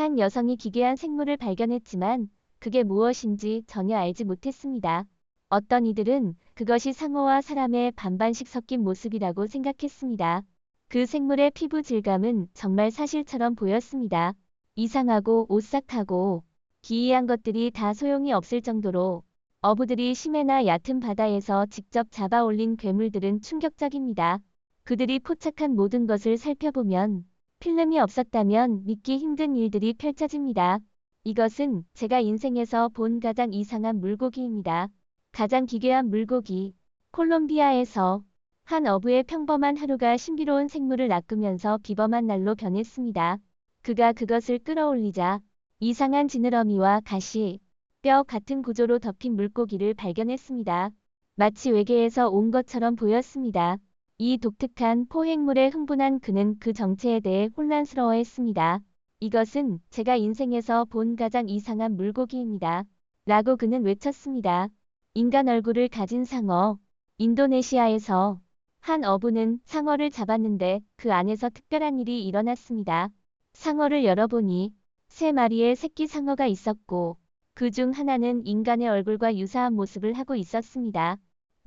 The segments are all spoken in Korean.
한 여성이 기괴한 생물을 발견했지만 그게 무엇인지 전혀 알지 못했습니다. 어떤 이들은 그것이 상어와 사람의 반반씩 섞인 모습이라고 생각했습니다. 그 생물의 피부 질감은 정말 사실처럼 보였습니다. 이상하고 오싹하고 기이한 것들이 다 소용이 없을 정도로 어부들이 심해나 얕은 바다에서 직접 잡아 올린 괴물들은 충격적입니다. 그들이 포착한 모든 것을 살펴보면 필름이 없었다면 믿기 힘든 일들이 펼쳐집니다. 이것은 제가 인생에서 본 가장 이상한 물고기입니다. 가장 기괴한 물고기. 콜롬비아에서 한 어부의 평범한 하루가 신비로운 생물을 낚으면서 비범한 날로 변했습니다. 그가 그것을 끌어올리자 이상한 지느러미와 가시, 뼈 같은 구조로 덮인 물고기를 발견했습니다. 마치 외계에서 온 것처럼 보였습니다. 이 독특한 포획물에 흥분한 그는 그 정체에 대해 혼란스러워했습니다. 이것은 제가 인생에서 본 가장 이상한 물고기입니다. 라고 그는 외쳤습니다. 인간 얼굴을 가진 상어. 인도네시아에서 한 어부는 상어를 잡았는데 그 안에서 특별한 일이 일어났습니다. 상어를 열어보니 3마리의 새끼 상어가 있었고 그 중 하나는 인간의 얼굴과 유사한 모습을 하고 있었습니다.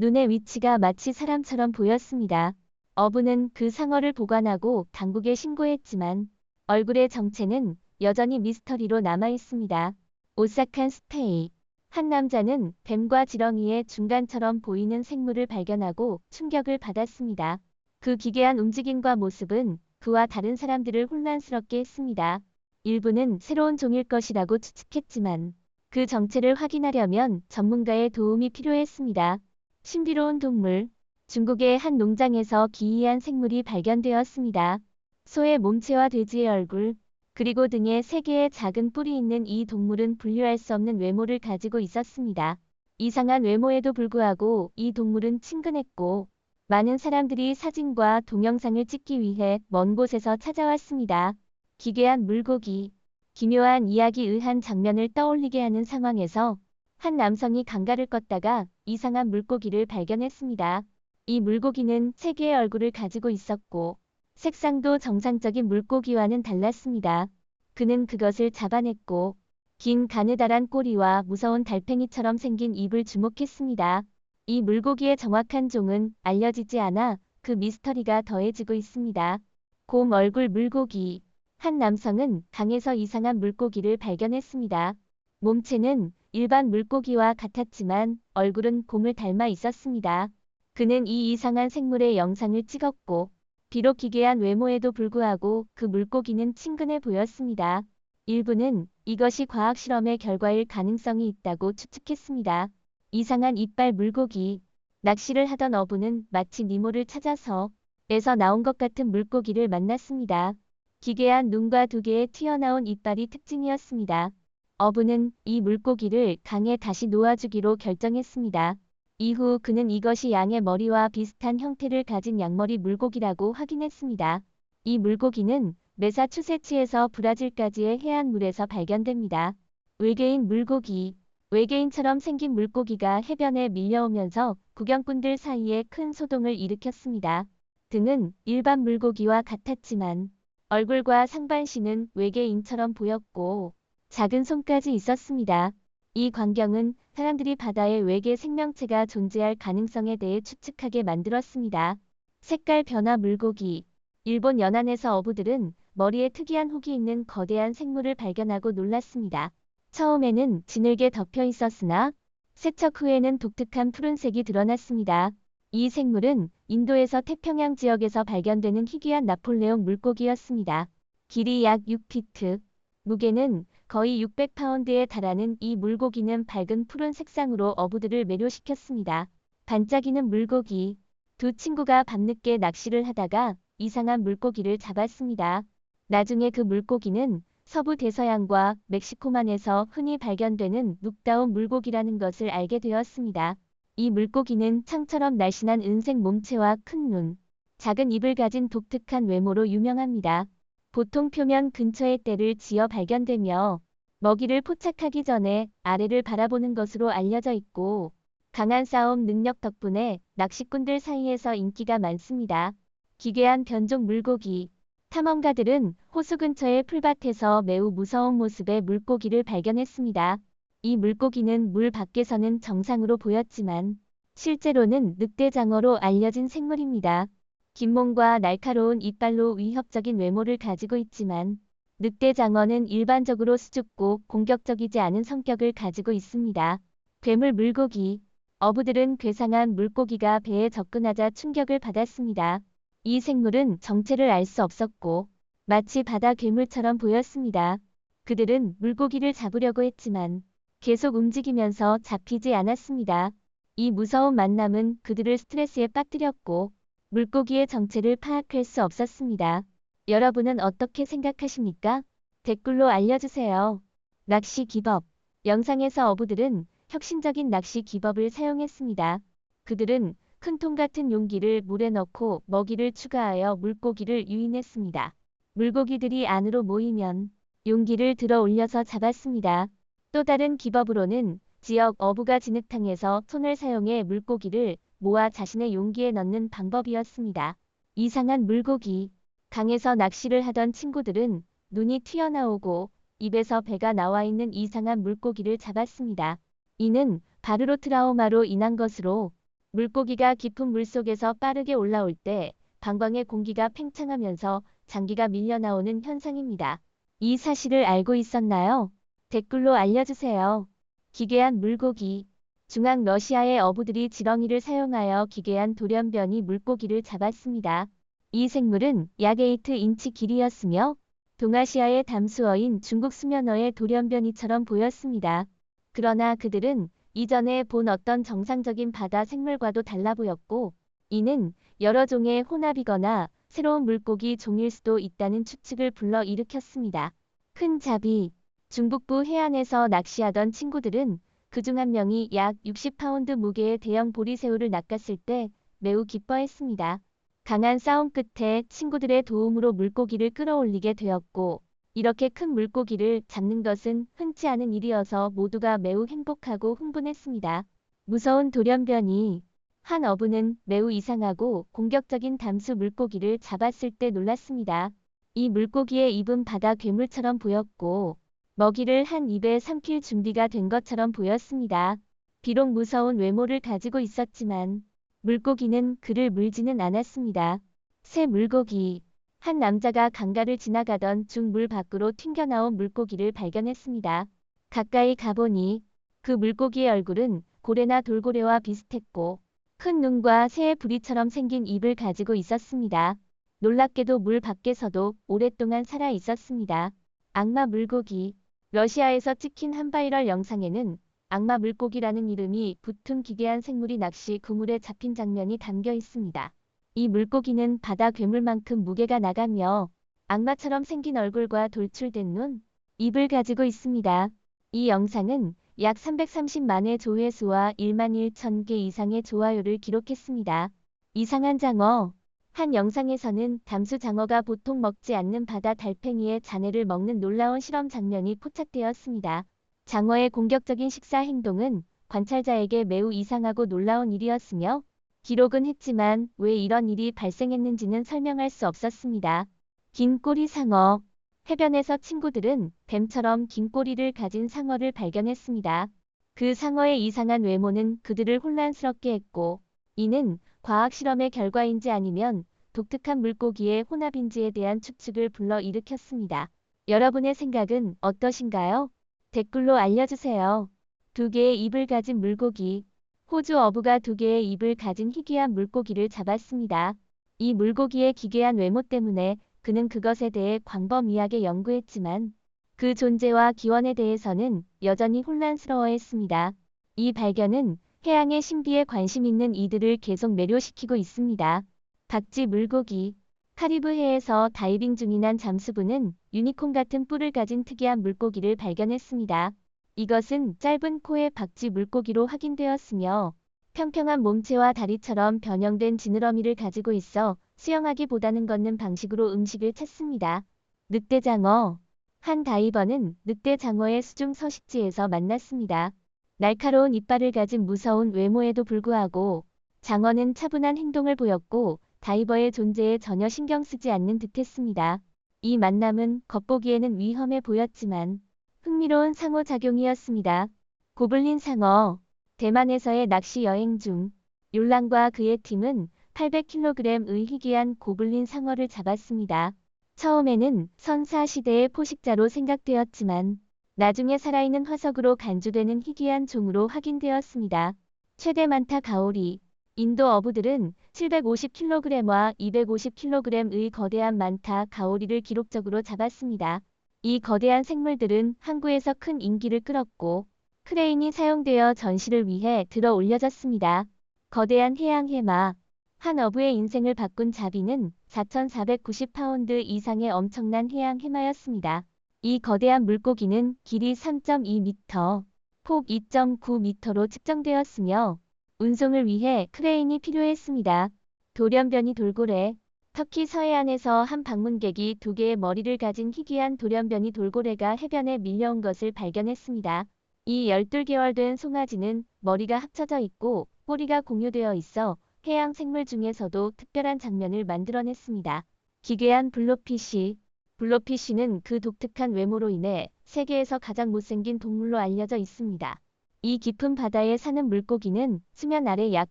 눈의 위치가 마치 사람처럼 보였습니다. 어부는 그 상어를 보관하고 당국에 신고했지만 얼굴의 정체는 여전히 미스터리로 남아있습니다. 오싹한 스테이. 한 남자는 뱀과 지렁이의 중간처럼 보이는 생물을 발견하고 충격을 받았습니다. 그 기괴한 움직임과 모습은 그와 다른 사람들을 혼란스럽게 했습니다. 일부는 새로운 종일 것이라고 추측했지만 그 정체를 확인하려면 전문가의 도움이 필요했습니다. 신비로운 동물. 중국의 한 농장에서 기이한 생물이 발견되었습니다. 소의 몸체와 돼지의 얼굴, 그리고 등에 3개의 작은 뿔이 있는 이 동물은 분류할 수 없는 외모를 가지고 있었습니다. 이상한 외모에도 불구하고 이 동물은 친근했고 많은 사람들이 사진과 동영상을 찍기 위해 먼 곳에서 찾아왔습니다. 기괴한 물고기. 기묘한 이야기 의한 장면을 떠올리게 하는 상황에서 한 남성이 강가를 걷다가 이상한 물고기를 발견했습니다. 이 물고기는 3개의 얼굴을 가지고 있었고 색상도 정상적인 물고기와는 달랐습니다. 그는 그것을 잡아냈고 긴 가느다란 꼬리와 무서운 달팽이처럼 생긴 입을 주목했습니다. 이 물고기의 정확한 종은 알려지지 않아 그 미스터리가 더해지고 있습니다. 곰 얼굴 물고기. 한 남성은 강에서 이상한 물고기를 발견했습니다. 몸체는 일반 물고기와 같았지만 얼굴은 곰을 닮아 있었습니다. 그는 이 이상한 생물의 영상을 찍었고 비록 기괴한 외모에도 불구하고 그 물고기는 친근해 보였습니다. 일부는 이것이 과학 실험의 결과일 가능성이 있다고 추측했습니다. 이상한 이빨 물고기. 낚시를 하던 어부는 마치 니모를 찾아서 에서 나온 것 같은 물고기를 만났습니다. 기괴한 눈과 2개의 튀어나온 이빨이 특징이었습니다. 어부는 이 물고기를 강에 다시 놓아주기로 결정했습니다. 이후 그는 이것이 양의 머리와 비슷한 형태를 가진 양머리 물고기라고 확인했습니다. 이 물고기는 매사추세츠에서 브라질까지의 해안물에서 발견됩니다. 외계인 물고기. 외계인처럼 생긴 물고기가 해변에 밀려오면서 구경꾼들 사이에 큰 소동을 일으켰습니다. 등은 일반 물고기와 같았지만 얼굴과 상반신은 외계인처럼 보였고 작은 손까지 있었습니다. 이 광경은 사람들이 바다에 외계 생명체가 존재할 가능성에 대해 추측하게 만들었습니다. 색깔 변화 물고기. 일본 연안에서 어부들은 머리에 특이한 혹이 있는 거대한 생물을 발견하고 놀랐습니다. 처음에는 진흙에 덮여 있었으나 세척 후에는 독특한 푸른색이 드러났습니다. 이 생물은 인도에서 태평양 지역에서 발견되는 희귀한 나폴레옹 물고기였습니다. 길이 약 6피트, 무게는 거의 600파운드에 달하는 이 물고기는 밝은 푸른 색상으로 어부들을 매료시켰습니다. 반짝이는 물고기. 2친구가 밤늦게 낚시를 하다가 이상한 물고기를 잡았습니다. 나중에 그 물고기는 서부 대서양과 멕시코만에서 흔히 발견되는 룩다운 물고기라는 것을 알게 되었습니다. 이 물고기는 창처럼 날씬한 은색 몸체와 큰 눈, 작은 입을 가진 독특한 외모로 유명합니다. 보통 표면 근처에 떼를 지어 발견되며 먹이를 포착하기 전에 아래를 바라보는 것으로 알려져 있고 강한 싸움 능력 덕분에 낚시꾼들 사이에서 인기가 많습니다. 기괴한 변종 물고기. 탐험가들은 호수 근처의 풀밭에서 매우 무서운 모습의 물고기를 발견했습니다. 이 물고기는 물 밖에서는 정상으로 보였지만 실제로는 늑대장어로 알려진 생물입니다. 긴 몸과 날카로운 이빨로 위협적인 외모를 가지고 있지만 늑대장어는 일반적으로 수줍고 공격적이지 않은 성격을 가지고 있습니다. 괴물 물고기. 어부들은 괴상한 물고기가 배에 접근하자 충격을 받았습니다. 이 생물은 정체를 알 수 없었고 마치 바다 괴물처럼 보였습니다. 그들은 물고기를 잡으려고 했지만 계속 움직이면서 잡히지 않았습니다. 이 무서운 만남은 그들을 스트레스에 빠뜨렸고 물고기의 정체를 파악할 수 없었습니다. 여러분은 어떻게 생각하십니까? 댓글로 알려주세요. 낚시 기법. 영상에서 어부들은 혁신적인 낚시 기법을 사용했습니다. 그들은 큰 통 같은 용기를 물에 넣고 먹이를 추가하여 물고기를 유인했습니다. 물고기들이 안으로 모이면 용기를 들어 올려서 잡았습니다. 또 다른 기법으로는 지역 어부가 진흙탕에서 손을 사용해 물고기를 모아 자신의 용기에 넣는 방법이었습니다. 이상한 물고기. 강에서 낚시를 하던 친구들은 눈이 튀어나오고 입에서 배가 나와 있는 이상한 물고기를 잡았습니다. 이는 바르로 트라우마로 인한 것으로 물고기가 깊은 물속에서 빠르게 올라올 때 방광의 공기가 팽창하면서 장기가 밀려나오는 현상입니다. 이 사실을 알고 있었나요? 댓글로 알려주세요. 기괴한 물고기. 중앙 러시아의 어부들이 지렁이를 사용하여 기괴한 돌연변이 물고기를 잡았습니다. 이 생물은 약 8인치 길이였으며 동아시아의 담수어인 중국 수면어의 돌연변이처럼 보였습니다. 그러나 그들은 이전에 본 어떤 정상적인 바다 생물과도 달라 보였고 이는 여러 종의 혼합이거나 새로운 물고기 종일 수도 있다는 추측을 불러일으켰습니다. 큰 자비. 중북부 해안에서 낚시하던 친구들은 그중 한 명이 약 60파운드 무게의 대형 보리새우를 낚았을 때 매우 기뻐했습니다. 강한 싸움 끝에 친구들의 도움으로 물고기를 끌어올리게 되었고 이렇게 큰 물고기를 잡는 것은 흔치 않은 일이어서 모두가 매우 행복하고 흥분했습니다. 무서운 돌연변이. 한 어부는 매우 이상하고 공격적인 담수 물고기를 잡았을 때 놀랐습니다. 이 물고기의 입은 바다 괴물처럼 보였고 먹이를 한 입에 삼킬 준비가 된 것처럼 보였습니다. 비록 무서운 외모를 가지고 있었지만 물고기는 그를 물지는 않았습니다. 새 물고기. 한 남자가 강가를 지나가던 중 물 밖으로 튕겨나온 물고기를 발견했습니다. 가까이 가보니 그 물고기의 얼굴은 고래나 돌고래와 비슷했고 큰 눈과 새의 부리처럼 생긴 입을 가지고 있었습니다. 놀랍게도 물 밖에서도 오랫동안 살아 있었습니다. 악마 물고기. 러시아에서 찍힌 한 바이럴 영상에는 악마 물고기라는 이름이 붙은 기괴한 생물이 낚시 그물에 잡힌 장면이 담겨 있습니다. 이 물고기는 바다 괴물만큼 무게가 나가며 악마처럼 생긴 얼굴과 돌출된 눈, 입을 가지고 있습니다. 이 영상은 약 330만의 조회수와 1만 1천 개 이상의 좋아요를 기록했습니다. 이상한 장어. 한 영상에서는 담수 장어가 보통 먹지 않는 바다 달팽이의 자네를 먹는 놀라운 실험 장면이 포착되었습니다. 장어의 공격적인 식사 행동은 관찰자에게 매우 이상하고 놀라운 일이었으며 기록은 했지만 왜 이런 일이 발생했는지는 설명할 수 없었습니다. 긴 꼬리 상어. 해변에서 친구들은 뱀처럼 긴 꼬리를 가진 상어를 발견했습니다. 그 상어의 이상한 외모는 그들을 혼란스럽게 했고 이는 과학 실험의 결과인지 아니면 독특한 물고기의 혼합인지에 대한 추측을 불러일으켰습니다. 여러분의 생각은 어떠신가요? 댓글로 알려주세요. 2개의 입을 가진 물고기. 호주 어부가 2개의 입을 가진 희귀한 물고기를 잡았습니다. 이 물고기의 기괴한 외모 때문에 그는 그것에 대해 광범위하게 연구했지만 그 존재와 기원에 대해서는 여전히 혼란스러워했습니다. 이 발견은 해양의 신비에 관심 있는 이들을 계속 매료시키고 있습니다. 박쥐 물고기. 카리브해에서 다이빙 중인 한 잠수부는 유니콘 같은 뿔을 가진 특이한 물고기를 발견했습니다. 이것은 짧은 코의 박쥐 물고기로 확인되었으며 평평한 몸체와 다리처럼 변형된 지느러미를 가지고 있어 수영하기보다는 걷는 방식으로 음식을 찾습니다. 늑대장어. 한 다이버는 늑대장어의 수중 서식지에서 만났습니다. 날카로운 이빨을 가진 무서운 외모에도 불구하고 장어는 차분한 행동을 보였고 다이버의 존재에 전혀 신경 쓰지 않는 듯했습니다. 이 만남은 겉보기에는 위험해 보였지만 흥미로운 상호작용이었습니다. 고블린 상어. 대만에서의 낚시 여행 중 율랑과 그의 팀은 800kg의 희귀한 고블린 상어를 잡았습니다. 처음에는 선사 시대의 포식자로 생각되었지만 나중에 살아있는 화석으로 간주되는 희귀한 종으로 확인되었습니다. 최대 만타 가오리. 인도 어부들은 750kg와 250kg의 거대한 만타 가오리를 기록적으로 잡았습니다. 이 거대한 생물들은 항구에서 큰 인기를 끌었고 크레인이 사용되어 전시를 위해 들어 올려졌습니다. 거대한 해양 해마. 한 어부의 인생을 바꾼 자비는 4,490파운드 이상의 엄청난 해양 해마였습니다. 이 거대한 물고기는 길이 3.2m, 폭 2.9m로 측정되었으며 운송을 위해 크레인이 필요했습니다. 돌연변이 돌고래. 터키 서해안에서 한 방문객이 2개의 머리를 가진 희귀한 돌연변이 돌고래가 해변에 밀려온 것을 발견했습니다. 이 12개월 된 송아지는 머리가 합쳐져 있고 꼬리가 공유되어 있어 해양 생물 중에서도 특별한 장면을 만들어냈습니다. 기괴한 블로피쉬. 블로피쉬는 그 독특한 외모로 인해 세계에서 가장 못생긴 동물로 알려져 있습니다. 이 깊은 바다에 사는 물고기는 수면 아래 약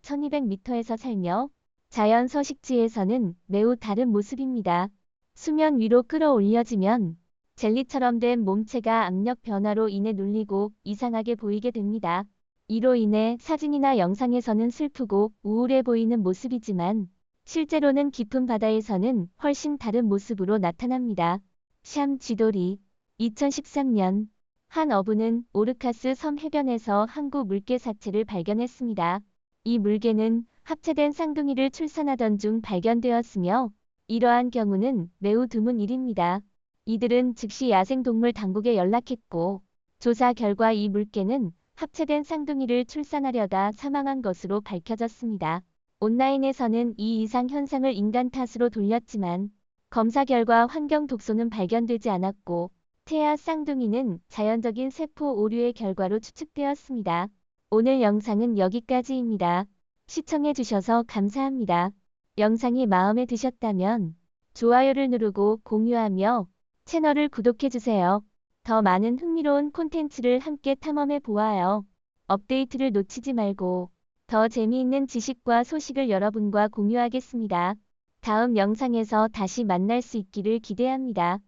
1200m에서 살며 자연 서식지에서는 매우 다른 모습입니다. 수면 위로 끌어올려지면 젤리처럼 된 몸체가 압력 변화로 인해 눌리고 이상하게 보이게 됩니다. 이로 인해 사진이나 영상에서는 슬프고 우울해 보이는 모습이지만 실제로는 깊은 바다에서는 훨씬 다른 모습으로 나타납니다. 샴 쥐돌이. 2013년 한 어부는 오르카스 섬 해변에서 항구 물개 사체를 발견했습니다. 이 물개는 합체된 쌍둥이를 출산하던 중 발견되었으며 이러한 경우는 매우 드문 일입니다. 이들은 즉시 야생동물 당국에 연락했고 조사 결과 이 물개는 합체된 쌍둥이를 출산하려다 사망한 것으로 밝혀졌습니다. 온라인에서는 이 이상 현상을 인간 탓으로 돌렸지만 검사 결과 환경 독소는 발견되지 않았고 태아 쌍둥이는 자연적인 세포 오류의 결과로 추측되었습니다. 오늘 영상은 여기까지입니다. 시청해주셔서 감사합니다. 영상이 마음에 드셨다면 좋아요를 누르고 공유하며 채널을 구독해주세요. 더 많은 흥미로운 콘텐츠를 함께 탐험해 보아요. 업데이트를 놓치지 말고 더 재미있는 지식과 소식을 여러분과 공유하겠습니다. 다음 영상에서 다시 만날 수 있기를 기대합니다.